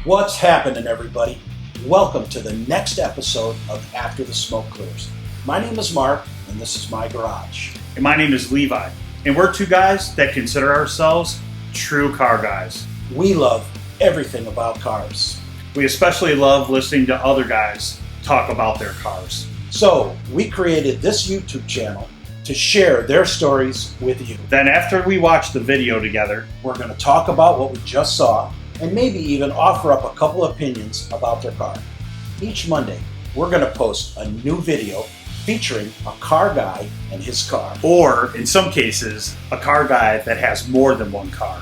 What's happening, everybody? Welcome to the next episode of After the Smoke Clears. My name is Mark, and this is my garage. And my name is Levi, and we're two guys that consider ourselves true car guys. We love everything about cars. We especially love listening to other guys talk about their cars. So, we created this YouTube channel to share their stories with you. Then after we watch the video together, We're going to talk about what we just saw and maybe even offer up a couple opinions about their car. Each Monday, we're going to post a new video featuring a car guy and his car. or in some cases, a car guy that has more than one car.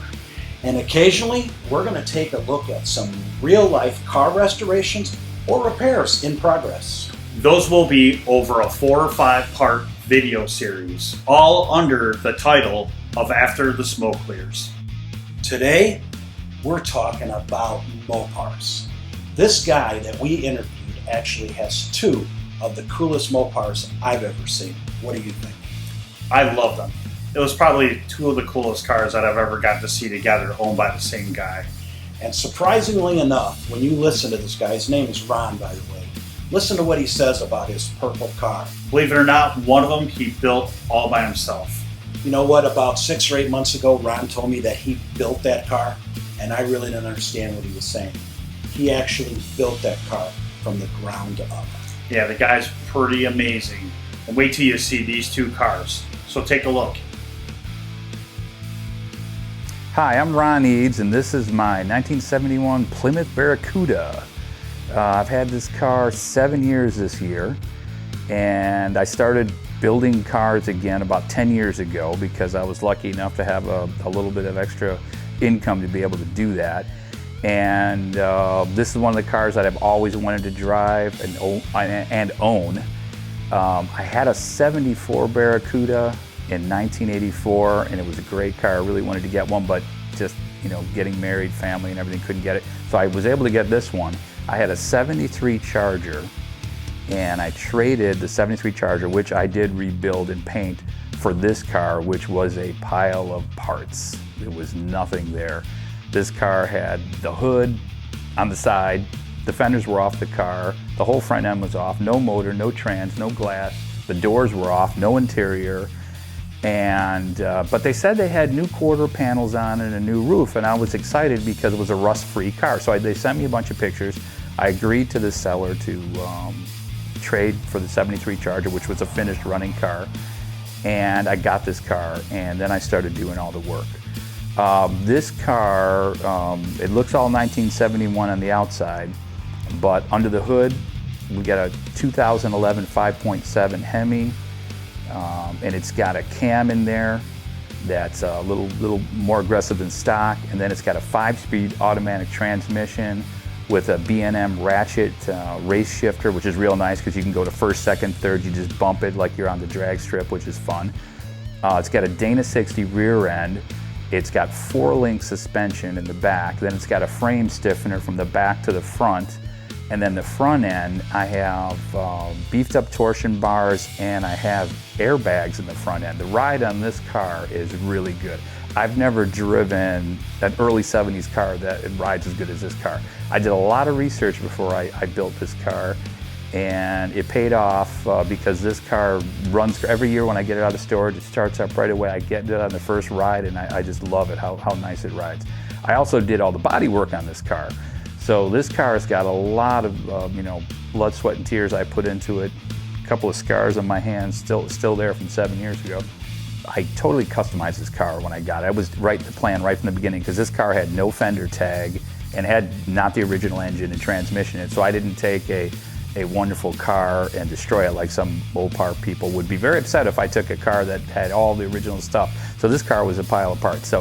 And occasionally, we're going to take a look at some real-life car restorations or repairs in progress. Those will be over a 4 or 5 part video series, all under the title of After the Smoke Clears. Today, we're talking about Mopars. This guy that we interviewed actually has 2 of the coolest Mopars I've ever seen. What do you think? I love them. It was probably 2 of the coolest cars that I've ever got to see together, owned by the same guy. And surprisingly enough, when you listen to this guy, his name is Ron, by the way, listen to what he says about his purple car. Believe it or not, one of them he built all by himself. You know what? About 6 or 8 months ago, Ron told me that he built that car, and I really didn't understand what he was saying. He actually built that car from the ground up. Yeah, the guy's pretty amazing. And wait till you see these 2 cars. So take a look. Hi, I'm Ron Eads, and this is my 1971 Plymouth Barracuda. I've had this car 7 years this year, and I started building cars again about 10 years ago because I was lucky enough to have a little bit of extra income to be able to do that. And this is one of the cars that I've always wanted to drive and own. I had a 74 Barracuda in 1984, and it was a great car. I really wanted to get one, but just, getting married, family and everything, couldn't get it. So I was able to get this one. I had a 73 Charger, and I traded the 73 Charger, which I did rebuild and paint, for this car, which was a pile of parts. There was nothing there. This car had the hood on the side, the fenders were off the car, the whole front end was off, no motor, no trans, no glass, the doors were off, no interior. And but they said they had new quarter panels on and a new roof, and I was excited because it was a rust-free car. So they sent me a bunch of pictures. I agreed to the seller to trade for the 73 Charger, which was a finished running car, and I got this car, and then I started doing all the work. This car, it looks all 1971 on the outside, but under the hood, we got a 2011 5.7 Hemi. And it's got a cam in there that's a little more aggressive than stock, and then it's got a 5-speed automatic transmission with a B&M ratchet race shifter, which is real nice because you can go to first, second, third. You just bump it like you're on the drag strip, which is fun. It's got a Dana 60 rear end. It's got 4-link suspension in the back. Then it's got a frame stiffener from the back to the front. And then the front end, I have beefed up torsion bars, and I have airbags in the front end. The ride on this car is really good. I've never driven an early 70s car that rides as good as this car. I did a lot of research before I built this car, and it paid off because this car runs every year when I get it out of storage. It starts up right away. I get it on the first ride, and I just love it, how nice it rides. I also did all the body work on this car. So this car has got a lot of blood, sweat, and tears I put into it. A couple of scars on my hands, still there from 7 years ago. I totally customized this car when I got it. I was the plan right from the beginning, because this car had no fender tag and had not the original engine and transmission in it. So I didn't take a wonderful car and destroy it like some Mopar people would be very upset if I took a car that had all the original stuff. So this car was a pile of parts.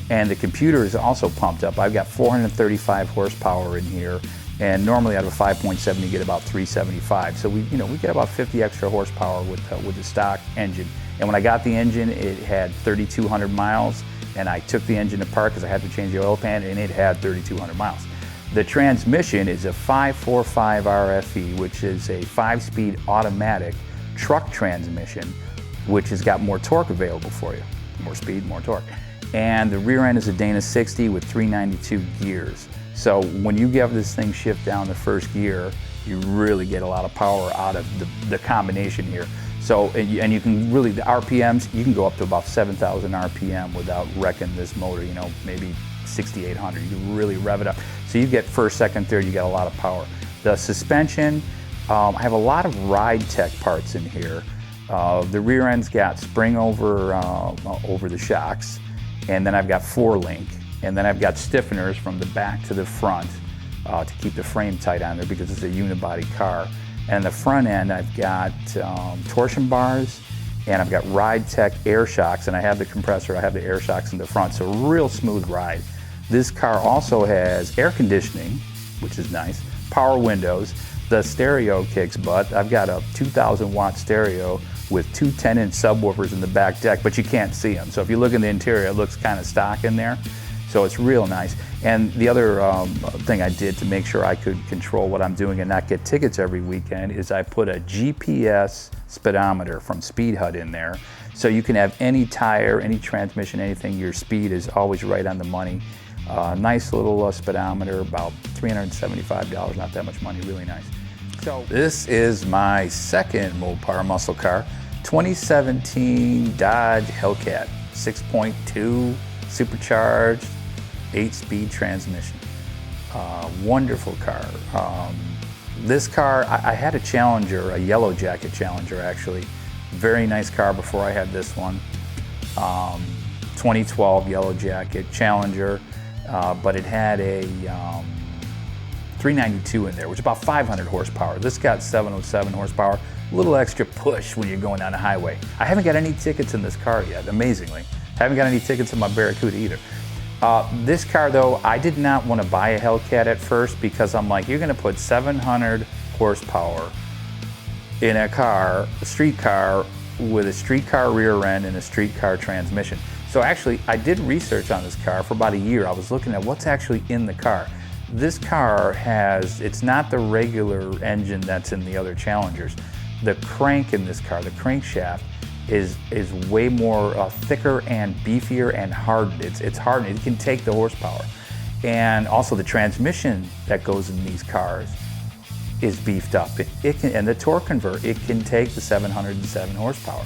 And the computer is also pumped up. I've got 435 horsepower in here, and normally out of a 5.7 you get about 375. So we get about 50 extra horsepower with the stock engine. And when I got the engine, it had 3,200 miles, and I took the engine apart because I had to change the oil pan, and it had 3,200 miles. The transmission is a 545 RFE, which is a 5-speed automatic truck transmission, which has got more torque available for you. More speed, more torque. And the rear end is a Dana 60 with 392 gears. So when you give this thing shift down the first gear, you really get a lot of power out of the combination here. So, and you can really, the RPMs, you can go up to about 7,000 RPM without wrecking this motor, you know, maybe 6,800. You can really rev it up. So you get first, second, third, you get a lot of power. The suspension, I have a lot of ride tech parts in here. The rear end's got spring over the shocks, and then I've got 4-link, and then I've got stiffeners from the back to the front to keep the frame tight on there because it's a unibody car. And the front end, I've got torsion bars, and I've got ride tech air shocks, and I have the compressor, I have the air shocks in the front, so real smooth ride. This car also has air conditioning, which is nice, power windows, the stereo kicks butt. I've got a 2,000 watt stereo with two 10-inch subwoofers in the back deck, but you can't see them. So if you look in the interior, it looks kind of stock in there. So it's real nice. And the other thing I did to make sure I could control what I'm doing and not get tickets every weekend is I put a GPS speedometer from Speed Hut in there. So you can have any tire, any transmission, anything, your speed is always right on the money. Nice little speedometer, about $375, not that much money, really nice. So this is my second Mopar muscle car, 2017 Dodge Hellcat, 6.2 supercharged, 8-speed transmission. Wonderful car. This car, I had a Challenger, a yellow jacket Challenger actually. Very nice car before I had this one. 2012 yellow jacket Challenger, but it had a 392 in there, which is about 500 horsepower. This got 707 horsepower, a little extra push when you're going down the highway. I haven't got any tickets in this car yet, amazingly. Haven't got any tickets in my Barracuda either. This car though, I did not want to buy a Hellcat at first because I'm like, you're gonna put 700 horsepower in a car, a street car, with a street car rear end and a street car transmission. So actually, I did research on this car for about a year. I was looking at what's actually in the car. This car has, it's not the regular engine that's in the other Challengers. The crank in this car, the crankshaft, is way more thicker and beefier and hardened. It's hardened. It can take the horsepower. And also the transmission that goes in these cars is beefed up. It can, and the torque convert, it can take the 707 horsepower.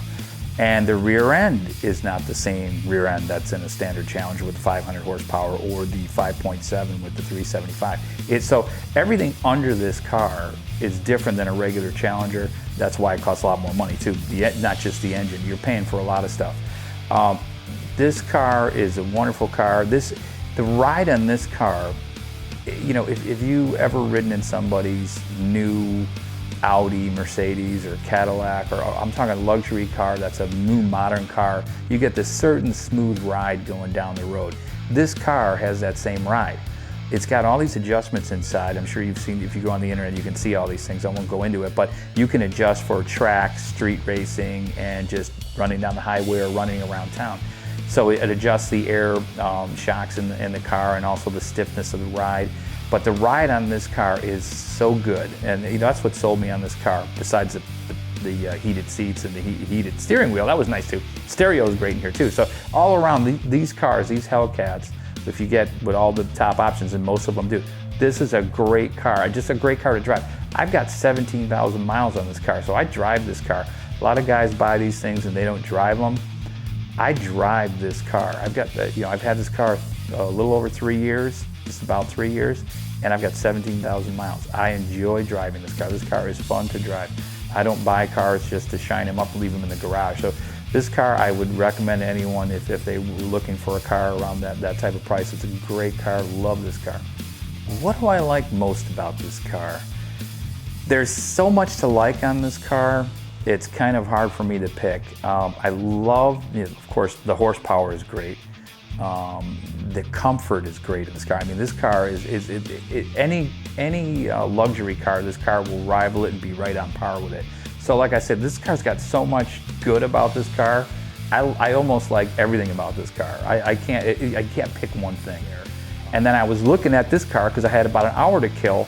And the rear end is not the same rear end that's in a standard Challenger with 500 horsepower or the 5.7 with the 375. So everything under this car is different than a regular Challenger. That's why it costs a lot more money too. Not just the engine, you're paying for a lot of stuff. This car is a wonderful car. The ride on this car, you know, if you ever ridden in somebody's new Audi, Mercedes, or Cadillac, or I'm talking a luxury car that's a new modern car, you get this certain smooth ride going down the road. This car has that same ride. It's got all these adjustments inside. I'm sure you've seen, if you go on the internet, you can see all these things. I won't go into it, but you can adjust for track, street racing, and just running down the highway or running around town. So it adjusts the air shocks in the car and also the stiffness of the ride. But the ride on this car is so good, and you know, that's what sold me on this car, besides the heated seats and the heated steering wheel. That was nice too. Stereo is great in here too. So all around these cars, these Hellcats, if you get with all the top options, and most of them do, this is a great car, just a great car to drive. I've got 17,000 miles on this car, so I drive this car. A lot of guys buy these things and they don't drive them. I drive this car. I've had this car a little over 3 years, just about 3 years, and I've got 17,000 miles. I enjoy driving this car. This car is fun to drive. I don't buy cars just to shine them up and leave them in the garage. So this car I would recommend to anyone if they were looking for a car around that type of price. It's a great car. Love this car. What do I like most about this car? There's so much to like on this car. It's kind of hard for me to pick. I love, of course, the horsepower is great. The comfort is great in this car. I mean, this car is any luxury car, this car will rival it and be right on par with it. So like I said, this car's got so much good about this car. I almost like everything about this car. I can't pick one thing here. And then I was looking at this car because I had about an hour to kill,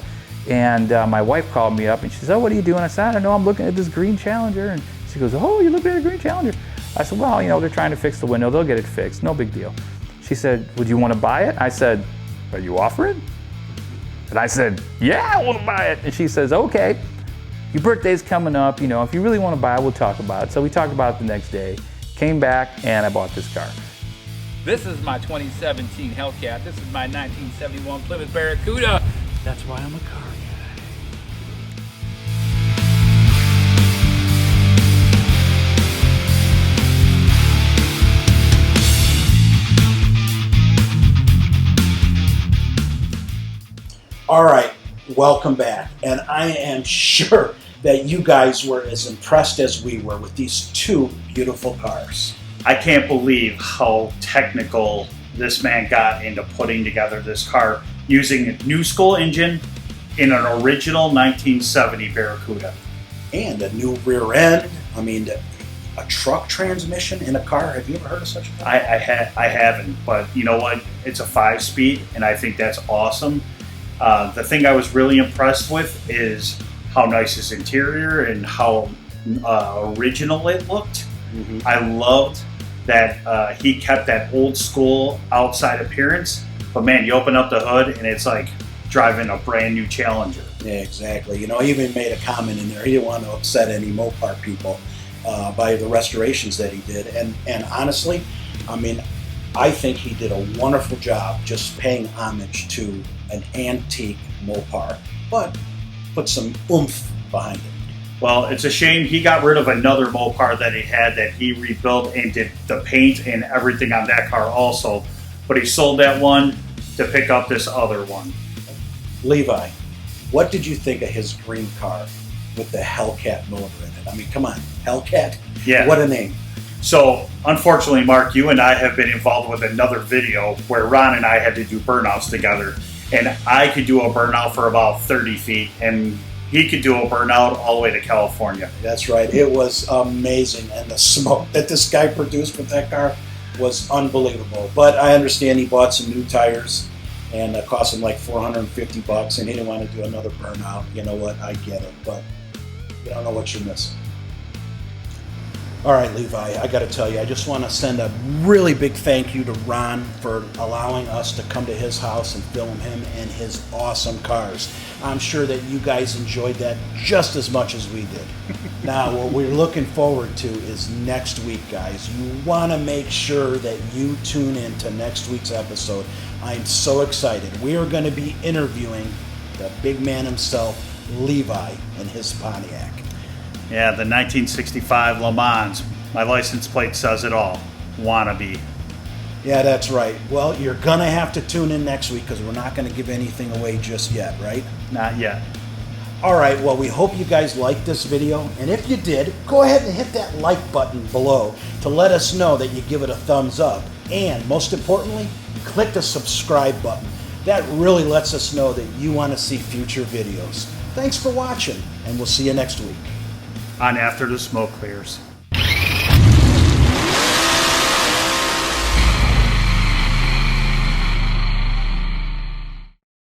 and my wife called me up and she said, "Oh, what are you doing?" I said, "I don't know, I'm looking at this green Challenger." And she goes, "Oh, you're looking at a green Challenger?" I said, "Well, they're trying to fix the window. They'll get it fixed. No big deal." She said, "Would you want to buy it?" I said, "Are you offering?" And I said, yeah, I want to buy it. And she says, okay, your birthday's coming up. You know, if you really want to buy it, we'll talk about it. So we talked about it the next day, came back, and I bought this car. This is my 2017 Hellcat. This is my 1971 Plymouth Barracuda. That's why I'm a car guy. All right, welcome back. And I am sure that you guys were as impressed as we were with these two beautiful cars. I can't believe how technical this man got into putting together this car using a new school engine in an original 1970 Barracuda. And a new rear end. I mean, a truck transmission in a car. Have you ever heard of such a thing? I haven't, but you know what? It's a 5-speed, and I think that's awesome. The thing I was really impressed with is how nice his interior and how original it looked. Mm-hmm. I loved that he kept that old school outside appearance, but man, you open up the hood and it's like driving a brand new Challenger. Yeah, exactly. You know, he even made a comment in there. He didn't want to upset any Mopar people by the restorations that he did. And honestly, I mean, I think he did a wonderful job just paying homage to an antique Mopar, but put some oomph behind it. Well, it's a shame he got rid of another Mopar that he had that he rebuilt and did the paint and everything on that car also. But he sold that one to pick up this other one. Levi, what did you think of his green car with the Hellcat motor in it? I mean, come on, Hellcat? Yeah. What a name. So, unfortunately, Mark, you and I have been involved with another video where Ron and I had to do burnouts together. And I could do a burnout for about 30 feet, and he could do a burnout all the way to California. That's right. It was amazing. And the smoke that this guy produced with that car was unbelievable. But I understand he bought some new tires, and it cost him like $450, and he didn't want to do another burnout. You know what? I get it. But you don't know what you're missing. All right, Levi, I got to tell you, I just want to send a really big thank you to Ron for allowing us to come to his house and film him and his awesome cars. I'm sure that you guys enjoyed that just as much as we did. Now, what we're looking forward to is next week, guys. You want to make sure that you tune in to next week's episode. I'm so excited. We are going to be interviewing the big man himself, Levi, and his Pontiac. Yeah, the 1965 Le Mans. My license plate says it all. Wannabe. Yeah, that's right. Well, you're going to have to tune in next week because we're not going to give anything away just yet, right? Not yet. All right, well, we hope you guys liked this video. And if you did, go ahead and hit that like button below to let us know that you give it a thumbs up. And most importantly, click the subscribe button. That really lets us know that you want to see future videos. Thanks for watching, and we'll see you next week. On After the Smoke Clears.